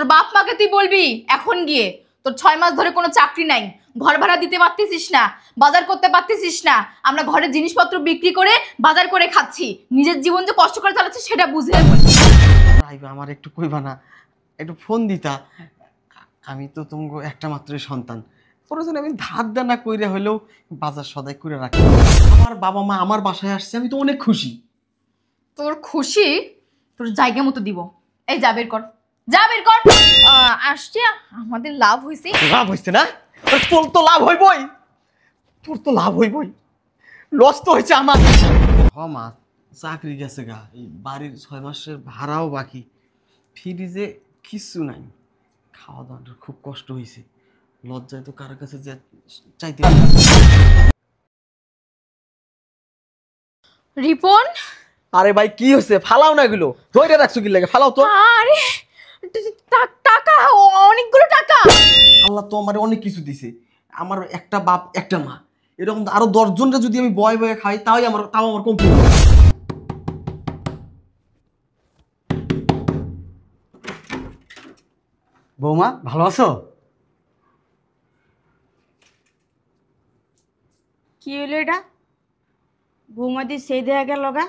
তোর বাপ মাকে তুই বলবি এখন গিয়ে তোর 6 মাস ধরে কোনো চাকরি নাই, ঘর ভাড়া দিতে পারতেছিস না, বাজার করতে পারতেছিস না, আমরা ঘরের জিনিসপত্র বিক্রি করে বাজার করে খাচ্ছি, নিজের জীবন যে কষ্ট করে চালাচ্ছি সেটা বুঝে বলবি। রাইবা আমার একটু কইবা না, একটু ফোন দিতা। আমি তো তোমাকে একটা মাত্রই সন্তান, প্রয়োজনে আমি ধার দেনা কইরা হলেও বাজার সদাই করে রাখি। আমার বাবা মা আমার বাসায় আসছে, আমি তো অনেক খুশি। তোর খুশি তোর জায়গা মতো দিব। এই যা বের কর, যা বের কর। আসছে আমাদের লাভ হয়েছে। লাভ হয়েছে না? তোর তো লাভ হইবই, তোর তো লাভ হইবই, লস তো হয়েছে আমার। মা চাকরি গেছে গা, এই বাড়ির 6 মাসের ভাড়াও বাকি, ফ্রিজে কিছু নাই, খাওয়া দাওয়াটা খুব কষ্ট হয়েছে, লজ্জায় তো কারোর কাছে যে চাইতে। রিপন, আরে ভাই কি হয়েছে? ফালাও না এগুলো, ধরে রাখছো কি লাগে? ফালাও তো। আরে টাকা, অনেকগুলো টাকা। আল্লাহ তো আমার অনেক কিছু দিছে, আমার একটা বাপ একটা মা, এরকম আরো 10 জনটা যদি আমি বয়ে বয়ে খাই তাও আমার কম। বৌমা ভালো আছো? কি হইলো এটা? বৌমা দি সেই দেয়া গেল গা,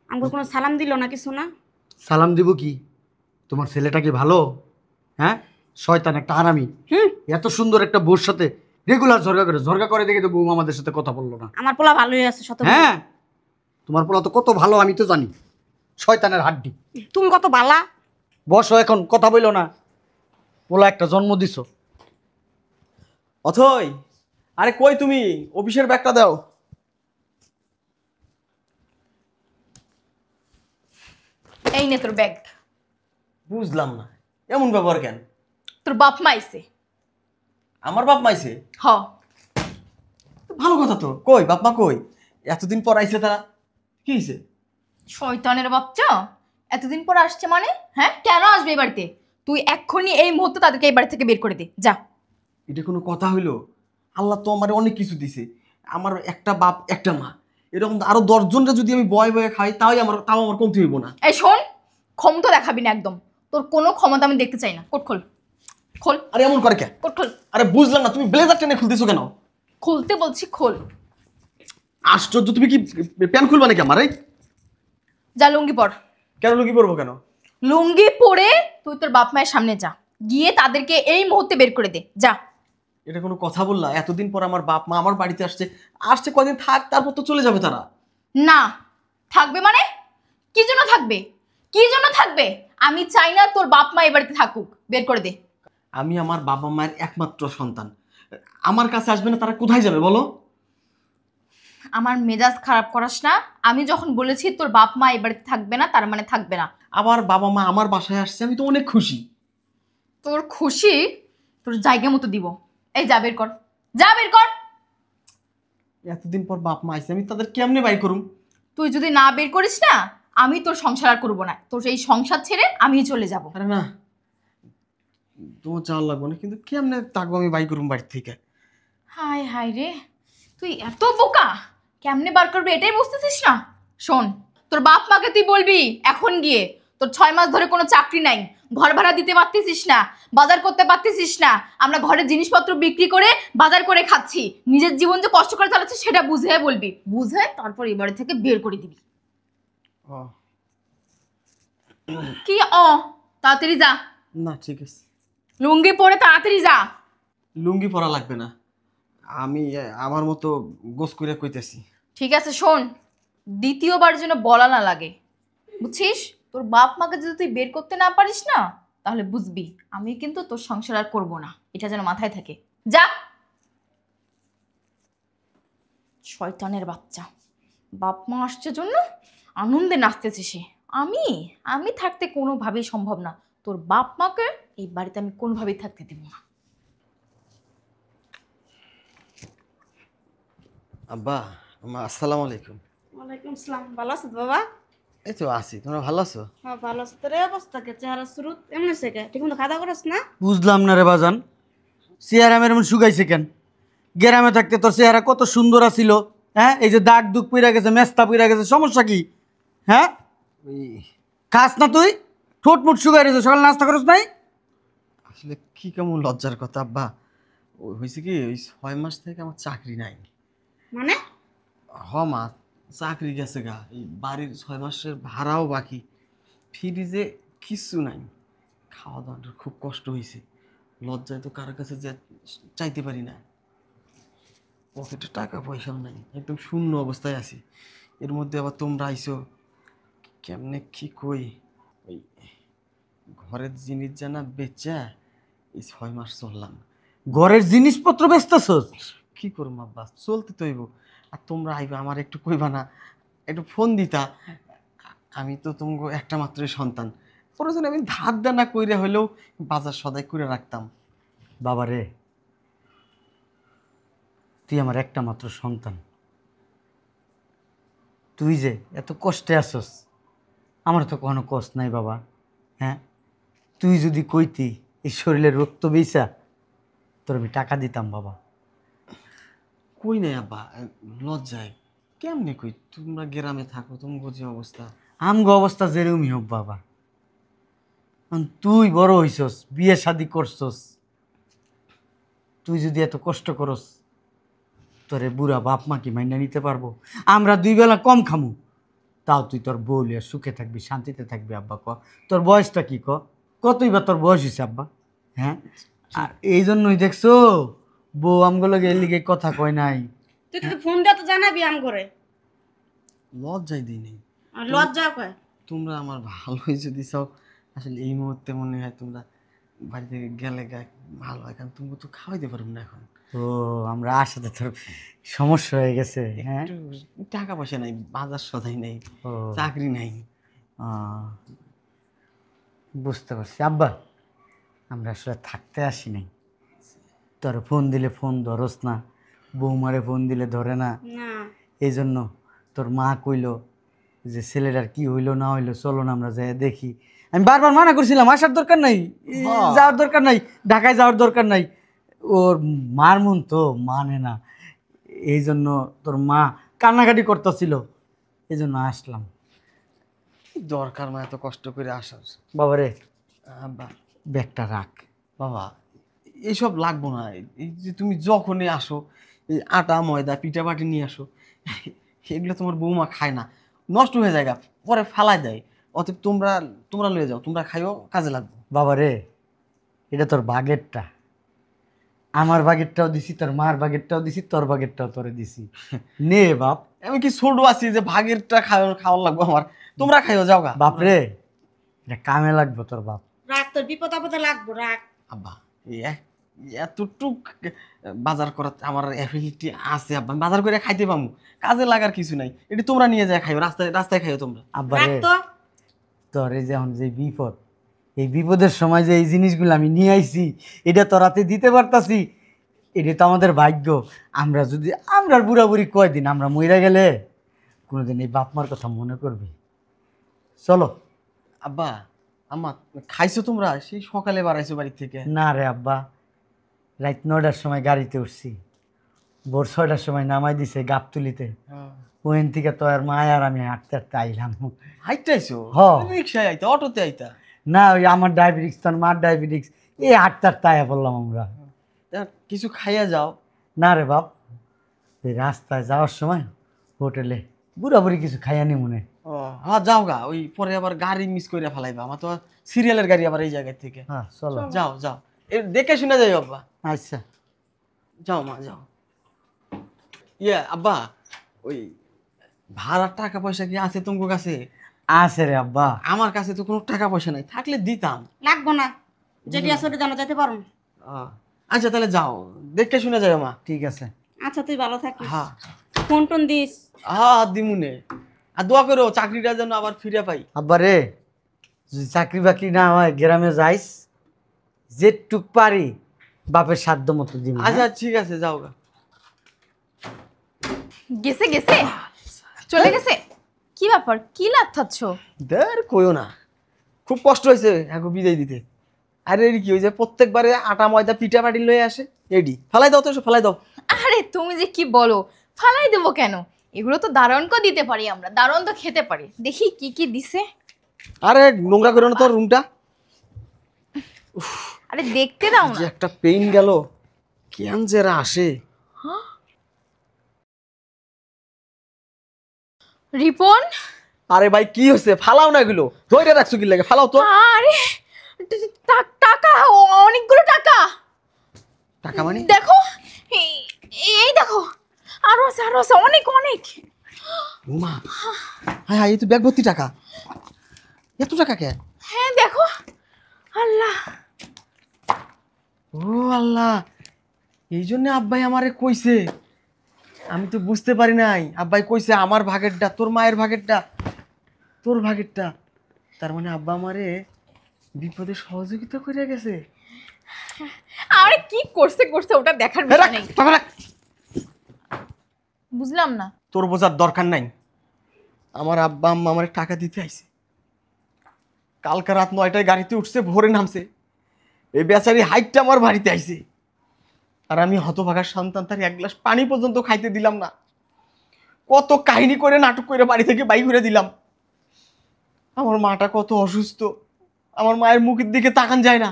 আমাকে কোনো সালাম দিল না কিছু না? সালাম দিব কি? তোমার ছেলেটা কি ভালো? হ্যাঁ, শয়তান একটা হারামি। এত সুন্দর একটা বউর সাথে রেগুলার ঝরগা করে দেখে তো বৌমা আমাদের সাথে কথা বললো না। আমার পোলা ভালোই আছে শত। হ্যাঁ, তোমার পোলা তো কত ভালো আমি তো জানি, শয়তানের হাড্ডি। তুমি কত ভালা। বসো, এখন কথা বইলো না, পোলা একটা জন্ম দিছো। অথই, আরে কই তুমি? অফিসের ব্যাগটা দাও। এই নে তোর ব্যাগ। বুঝলাম না এমন ব্যবহার কেন? তোর বাপ মা আইছে। আমার বাপ মাইছে? হ। ভালো কথা তো। কই বাপ মা কই? এতদিন পর আইছে তারা, কি হয়েছে? শয়তানের বাচ্চা, এতদিন পর আসছে মানে? হ্যাঁ, কেন আসবে এই বাড়িতে? তুই এক্ষুনি এই মুহূর্তে তাদেরকে এই বাড়ি থেকে বের করে দে, যা। এটা কোনো কথা হইলো? আল্লাহ তো আমার অনেক কিছু দিছে, আমার একটা বাপ একটা মা, এরকম আরো 10 জনটা যদি আমি বয়ে বয়ে খাই তাও আমার কমতে হইব না। এই শোন, ক্ষমতা দেখাবি না একদম, তোর কোনো ক্ষমতা আমি দেখতে চাই না। কোট খোল, খোল। আরে এমন করে কে? কোট খোল। আরে বুঝলাম না, তুমি ব্লেজার টেনে খুলতেছো কেন? খুলতে বলছি খোল। আশ্চর্য, তুমি কি প্যান্ট খুলবা নাকি আমার? যা লুঙ্গি পর। কেন লুঙ্গি পরবো কেন? লুঙ্গি পরে তুই তোর বাপ মায়ের সামনে যা, গিয়ে তাদেরকে এই মুহূর্তে বের করে দে, যা। এটা কোনো কথা বললা? এতদিন পর আমার বাপ মা আমার বাড়িতে আসছে কদিন থাক, তারপর তো চলে যাবে তারা। না, থাকবে মানে? কি জন্য থাকবে? কি জন্য থাকবে? আমি চাই না তোর বাপ মা এই বাড়িতে থাকুক, বের করে দে। আমি আমার বাবা মায়ের একমাত্র সন্তান, আমার কাছে আসবে না, তারা কোথায় যাবে বলো? আমার মেজাজ খারাপ করাস না। আমি যখন বলেছি তোর বাপ মা এই বাড়িতে থাকবে না, তার মানে থাকবে না। আমার বাবা মা আমার বাসায় আসছে, আমি তো অনেক খুশি। তোর খুশি তোর জায়গা মতো দিব। এই যা বের কর, যা বের কর। এতদিন পর বাপ মা আসছে, আমি তাদের কেমনে বাই করুম? তুই যদি না বের করিস না, আমি তোর সংসার আর করবো না। তোর এই সংসার ছেড়ে আমি চলে যাব। আরে না, তোমার চাল লাগবে না, কিন্তু কেমনে থাকবো আমি বাই করুম বাড়ি থেকে? হায় হায় রে, তুই এত বোকা, কেমনে বার করবি এটাই বুঝতেছিস না? শোন, তোর বাপ মাকে তুই বলবি এখন গিয়ে তোর 6 মাস ধরে কোনো চাকরি নাই, ঘর ভাড়া দিতে পারতেছিস না, বাজার করতে পারতেছিস না, আমরা ঘরের জিনিসপত্র বিক্রি করে বাজার করে খাচ্ছি, নিজের জীবন যে কষ্ট করে চালাচ্ছি সেটা বুঝে বলবি, বুঝে তারপর এই বাড়ি থেকে বের করে দিবি। কি তাড়াতাড়ি যা। না ঠিক আছে, লুঙ্গি পরে তাড়াতাড়ি যা। লুঙ্গি পরা লাগবে না, আমি আমার মতো গোস করে কইতেছি। ঠিক আছে শোন, দ্বিতীয়বার যেন বলা না লাগে, বুঝছিস? তোর বাপ মাকে যদি তুই বের করতে না পারিস না, তাহলে বুঝবি আমি কিন্তু তোর সংসার আর করবো না, এটা যেন মাথায় থাকে। যা। শয়তানের বাচ্চা, বাপ মা আসছে জন্য আনন্দে নাচতেছে সে। আমি আমি থাকতে কোনোভাবেই সম্ভব না। তোর বাপ মাকে এই বাড়িতে আমি কোনোভাবেই থাকতে দিব না। আব্বা আম্মা আসসালামু আলাইকুম। ওয়ালাইকুম আসসালাম। ভালো আছো বাবা? এই তো আছি, তোমরা ভালো আছো? হ্যাঁ ভালো আছো। তোর এই অবস্থা কে? চেহারা শুরু এমনি শেখে, ঠিক মতো খাওয়া করস না? বুঝলাম না রে বাজান, চেহারা এমন শুকাইছে কেন? গ্রামে থাকতে তোর চেহারা কত সুন্দর আছিল। হ্যাঁ, এই যে দাগ দুগ পইরা গেছে, মেস্তা পইরা গেছে, সমস্যা কি? হ্যাঁ, ওই খাস না তুই? ঠোঁট মুট শুকাই রয়েছে, সকালে নাস্তা করস নাই? আসলে কি কেমন লজ্জার কথা আব্বা। ওই হয়েছে কি, ওই 6 মাস থেকে আমার চাকরি নাই। মানে মা, চাকরি গেছে গা, এই বাড়ির 6 মাসের ভাড়াও বাকি, ফ্রিজে কিচ্ছু নাই, খাওয়া দাওয়াটার খুব কষ্ট হয়েছে। লজ্জায় তো কারোর কাছে চাইতে পারি না, পকেটে টাকা পয়সাও নাই, একদম শূন্য অবস্থায় আছি। এর মধ্যে আবার তোমরা আইছো, কেমনে কি কই। ওই ঘরের জিনিস জানা বেচা এই 6 মাস চললাম। ঘরের জিনিসপত্র বেচতেছস? কি করবো আব্বা, চলতে তো হইব। আর তোমরা আইবা, আমার একটু কইবা না, একটু ফোন দিতা। আমি তো তোমাকে একটা মাত্রই সন্তান, প্রয়োজনে আমি ধার দানা কইরা হইলেও বাজার সদাই করে রাখতাম। বাবা রে, তুই আমার একটা মাত্র সন্তান, তুই যে এত কষ্টে আসস, আমার তো কোনো কষ্ট নাই বাবা। হ্যাঁ, তুই যদি কইতি এই শরীরের রক্ত বেচা, তোর আমি টাকা দিতাম বাবা। কই নাই আব্বা, লজ্জায় কেমনে কই। তোমরা গ্রামে থাকো, তুমি যে অবস্থা। আমগো অবস্থা যেরকমই হোক বাবা, কারণ তুই বড় হইছস, বিয়ে শাদি করছস, তুই যদি এত কষ্ট করস, তোরে বুড়া বাপ মা কি মাইনা নিতে পারবো? আমরা 2 বেলা কম খামু, তাও তুই তোর বউ লিয়া সুখে থাকবি, শান্তিতে থাকবি। আব্বা ক, তোর বয়সটা কি কতই বা তোর বয়স হয়েছে আব্বা? হ্যাঁ, আর এই জন্যই দেখছো বউ আমগুলো লিগে কথা কয় নাই। তুই তো ফোন দিয়ে তো জানাবি আম করে। লজ্জায় দিই নেই, আর লজ্জা কয়। তোমরা আমার ভালোই যদি চাও, আসলে এই মুহূর্তে মনে হয় তোমরা বাড়ি থেকে গেলে ভালো হয়, কারণ তুমি তো খাওয়াইতে পারবো না এখন। ও, আমরা আসাতে তোর সমস্যা হয়ে গেছে। হ্যাঁ, একটু টাকা পয়সা নাই, বাজার সদাই নেই, ও চাকরি নাই। বুঝতে পারছি আব্বা, আমরা আসলে থাকতে আসি নাই। তোর ফোন দিলে ফোন ধরস না, বৌমারে ফোন দিলে ধরে না, না এই জন্য তোর মা কইলো যে ছেলেটার কি হইলো না হইলো, চলো না আমরা যাই দেখি। আমি বারবার মানা করছিলাম আসার দরকার নাই, যাওয়ার দরকার নাই, ঢাকায় যাওয়ার দরকার নাই। ওর মার মন তো মানে না, এই জন্য তোর মা কান্নাকাটি করতেছিল, এই জন্য আসলাম। কি দরকার মা এত কষ্ট করে আসার। বাবারে, আব্বা, ব্যাগটা রাখ। বাবা এইসব লাগবো না। এই যে তুমি যখনই আসো, এই আটা ময়দা পিঠা পাটি নিয়ে আসো, এগুলো তোমার বৌমা খায় না, নষ্ট হয়ে যায়, পরে ফালাই দেয়। অতএব তোমরা তোমরা লয়ে যাও, তোমরা খাইও, কাজে লাগবে। বাবারে, এটা তোর বাগেরটা, আমার বাগেরটাও দিছি, তোর মার বাগেরটাও দিছি, তোর বাগেরটাও তোরে দিছি, নে বাপ। আমি কি ছোট আছি যে ভাগেরটা খাওয়ার লাগবো আমার? তোমরা খাইও, যাও গা। বাপরে, এটা কামে লাগবে তোর বাপ। রাখ, তোর বিপদ আপদে লাগবো, রাখ। আব্বা, এতটুক বাজার করার আমার অ্যাবিলিটি আছে আব্বা, আমি বাজার করে খাইতে পাবো, কাজে লাগার কিছু নাই। এটি তোমরা নিয়ে যায় খাইও, রাস্তায় রাস্তায় খাইও তোমরা। আব্বা রাখ রে, তো। তোর এই যে এখন যে বিপদ, এই বিপদের সময় যে এই জিনিসগুলো আমি নিয়ে আইছি, এটা তোর হাতে দিতে পারতাছি, এটা তো আমাদের ভাগ্য। আমরা যদি, আমরা বুড়াবুড়ি কয়দিন, আমরা মইরা গেলে কোনোদিন এই বাপ মার কথা মনে করবি? চলো। আব্বা, আম্মা, খাইছো তোমরা? সেই সকালে বাড়াইছো বাড়ি থেকে? না রে আব্বা, রাত 9টার সময় গাড়িতে উঠছি, ভোর 6টার সময় নামাই দিছে গাবতুলিতে, ওখান থেকে তো আর মায় আর আমি হাঁটতে হাঁটতে আইলাম। হাইটে আইছো? হ। রিক্সায় আইতা, অটোতে আইতা? না, ওই আমার ডায়াবেটিক্স, তোর মার ডায়াবেটিক্স, এই হাঁটতে হাঁটতে আয়া বললাম আমরা। কিছু খাইয়া যাও। না রে বাপ, এই রাস্তায় যাওয়ার সময় হোটেলে বুড়াবুড়ি কিছু খাইয়া নি মনে। ও হ্যাঁ, যাও গা, ওই পরে আবার গাড়ি মিস করে ফেলাইবা, আমার তো সিরিয়ালের গাড়ি আবার এই জায়গা থেকে। হ্যাঁ চলো। যাও যাও, দেখে শুনে যাই আব্বা। আচ্ছা যাও মা, যাও। আব্বা, ওই ভাড়ার টাকা পয়সা কি আছে তোমার কাছে? আছে রে আব্বা। আমার কাছে তো কোনো টাকা পয়সা নাই, থাকলে দিতাম। লাগবো না, যেটি আছে ওটা জানা যেতে পারো। আচ্ছা তাহলে যাও, দেখে শুনে যাও মা। ঠিক আছে। আচ্ছা, তুই ভালো থাকিস। হ্যাঁ ফোন টোন দিস। হ্যাঁ দিমুনে, আর দোয়া করো চাকরিটা যেন আবার ফিরে পাই। আব্বা রে, যদি চাকরি বাকরি না হয় গ্রামে যাইস, যেটুক পারি বাপের সাধ্য মতো দিব। আচ্ছা ঠিক আছে, যাও গা। গেছে গেছে, চলে গেছে। কি ব্যাপার, কি লাথাচ্ছ? দের কইও না, খুব কষ্ট হয়েছে এখন বিদায় দিতে। আরে এর কি ওই যে প্রত্যেকবারে আটা ময়দা পিঠা পাটি লয়ে আসে, এডি ফালাই দাও তো, এসব ফালাই দাও। আরে তুমি যে কি বলো, ফালাই দেবো কেন? এগুলো তো দারণকে দিতে পারি আমরা, দারণ তো খেতে পারি। দেখি কি কি দিছে। আরে নোংরা করো না তোর রুমটা। আরে দেখতে দাও যে না। একটা পেইন গেল, কেন যে এরা আসে। রিপন, আরে ভাই কি হয়েছে? ফালাও না এগুলো, ধরে রাখছো কি লাগে? ফালাও তো। আরে টাকা, অনেকগুলো টাকা। টাকা মানে? দেখো, এই দেখো, আরো আছে অনেক অনেক। উমা, হ্যাঁ হ্যাঁ, এই তো ব্যাগ ভর্তি টাকা। এত টাকা কে? হ্যাঁ দেখো, আল্লাহ। ও আল্লাহ, এই জন্য আব্বাই আমারে কইছে। আমি তো বুঝতে পারি নাই। আব্বাই কইছে আমার ভাগেরটা, তোর মায়ের ভাগেরটা, তোর ভাগেরটা। তার মানে আব্বা আমারে বিপদে সহযোগিতা করে গেছে। আরে কি করছে ওটা দেখার বিষয় নেই। বুঝলাম না। তোর বোঝার দরকার নাই। আমার আব্বা আম্মা আমার টাকা দিতে আইছে। কালকে রাত 9টায় গাড়িতে উঠছে, ভোরে নামছে। এই বেচারি হাইটটা আমার বাড়িতে আইছে, আর আমি হতভাগার সন্তান, তার এক গ্লাস পানি পর্যন্ত খাইতে দিলাম না। কত কাহিনী করে নাটক করে বাড়ি থেকে বাই করে দিলাম। আমার মাটা কত অসুস্থ, আমার মায়ের মুখের দিকে তাকান যায় না।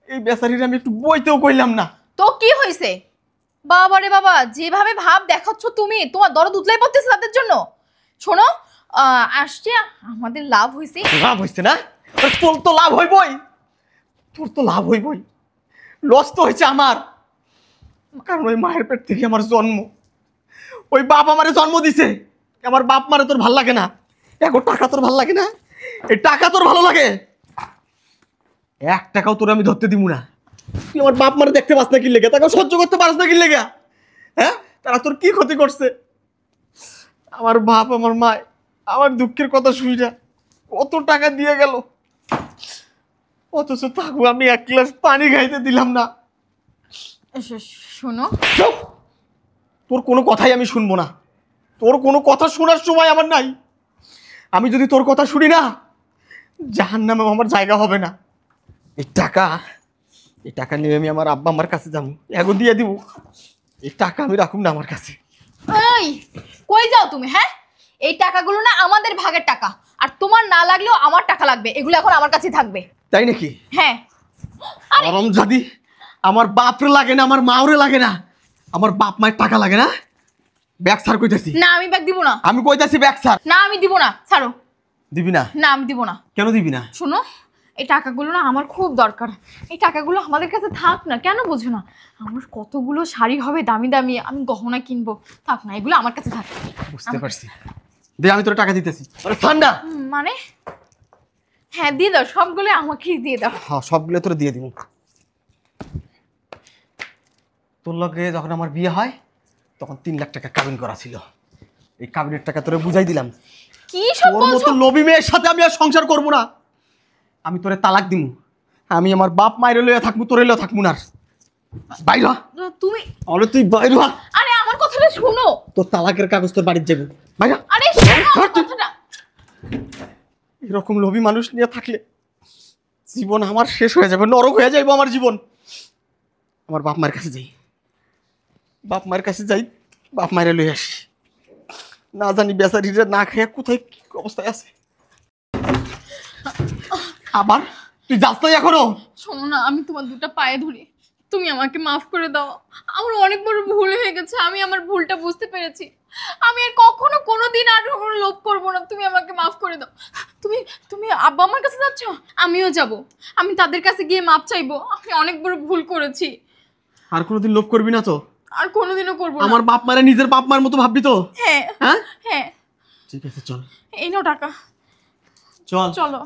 এই বেচারির আমি একটু বইতেও কইলাম না। তো কি হয়েছে? বাবা রে বাবা, যেভাবে ভাব দেখাচ্ছ তুমি, তোমার দরদ উতলাই পড়তেছে তাদের জন্য। শোনো, আসছে, আমাদের লাভ হয়েছে। লাভ হয়েছে না? তোর তো লাভ হইবই, তোর তো লাভ হইবই। লস তো হয়েছে আমার, কারণ ওই মায়ের পেট থেকে আমার জন্ম। ওই বাপ আমারে জন্ম দিছে। আমার বাপ মারে তোর ভাল লাগে না? এখন টাকা তোর ভাল লাগে না? এই টাকা তোর ভালো লাগে? 1 টাকাও তোর আমি ধরতে দিব না। তুই আমার বাপ মারে দেখতে পাস না কি লেগে? তাকে সহ্য করতে পারস না কি লেগে? হ্যাঁ, তারা তোর কি ক্ষতি করছে? আমার বাপ আমার মা আমার দুঃখের কথা শুই না, কত টাকা দিয়ে গেল, অথচ তাকে আমি 1 গ্লাস পানি খাইতে দিলাম না। শোনো, চুপ! তোর কোনো কথাই আমি শুনবো না। তোর কোনো কথা শোনার সময় আমার নাই। আমি যদি তোর কথা শুনি না, জাহান্নামে আমার জায়গা হবে না। এই টাকা নিয়ে আমি আমার আব্বা আমার কাছে যাবো, এগো দিয়ে দিব। এই টাকা আমি রাখুম না আমার কাছে। এই কই যাও তুমি? হ্যাঁ, এই টাকাগুলো না আমাদের ভাগের টাকা, আর তোমার না লাগলেও আমার টাকা লাগবে। এগুলো এখন আমার কাছেই থাকবে। তাই নাকি? হ্যাঁ। গরম যদি আমার বাপরে লাগে না, আমার মাওরে লাগে না, আমার বাপ মায়ের টাকা লাগে না। ব্যাগ ছাড় কইতাছি। না, আমি ব্যাগ দিব না। আমি কইতাছি ব্যাগ ছাড়। না, আমি দিব না। ছাড়ো। দিবি না? না, আমি দিব না। কেন দিবি না? শোনো, এই টাকাগুলো না আমার খুব দরকার। এই টাকাগুলো আমাদের কাছে থাক না। কেন বোঝো না? আমার কতগুলো শাড়ি হবে দামি দামি, আমি গহনা কিনবো। থাক না, এগুলো আমার কাছে থাক। বুঝতে পারছি। দে, আমি তোর টাকা দিতেছি। আরে ঠান্ডা। মানে? হ্যাঁ, দিয়ে দাও, সবগুলো আমাকেই দিয়ে দাও। হ্যাঁ, সবগুলো তোরে দিয়ে দিব। তোর লগে যখন আমার বিয়ে হয়, তখন 3 লাখ টাকা কাবিন করা ছিল। এই কাবিনের টাকা তোরে বুঝাই দিলাম। কি সব তোর বলছো? মতো লোভী মেয়ের সাথে আমি আর সংসার করবো না। আমি তোরে তালাক দিমু। আমি আমার বাপ মায়ের লইয়া থাকবো, তোরে লইয়া থাকবো না। বাইর হ। তুমি, আরে তুই বাইর হ। আরে আমার কথাটা শোনো। তোর তালাকের কাগজ তোর বাড়ির যাবো। বাইর হ। আরে শোনো আমার কথাটা। এরকম লোভী মানুষ নিয়ে থাকলে জীবন আমার শেষ হয়ে যাবে, নরক হয়ে যাইবো আমার জীবন। আমার বাপ মায়ের কাছে যাই, বাপ মায়ের কাছে যাই, বাপ মায়ের লই আসি। না জানি বেচারিরা না খাইয়া কোথায় কি অবস্থায় আছে। আবার তুই যাস নাই এখনো? শোনো না, আমি তোমার দুটো পায়ে ধরি, তুমি আমাকে মাফ করে দাও। আমার অনেক বড় ভুল হয়ে গেছে, আমি আমার ভুলটা বুঝতে পেরেছি। আমি আর কখনো কোনোদিন আর লোভ করবো না। তুমি আমাকে মাফ করে দাও। তুমি তুমি আব্বা আমার কাছে যাচ্ছ, আমিও যাব। আমি তাদের কাছে গিয়ে মাপ চাইবো। আমি অনেক বড় ভুল করেছি। আর কোনোদিন লোভ করবি না তো? আর কোনোদিনও করবো না। আমার বাপ মারে নিজের বাপ মার মতো ভাববি তো? হ্যাঁ হ্যাঁ, হ্যাঁ। ঠিক আছে, চল। এই নাও টাকা, চল। চলো।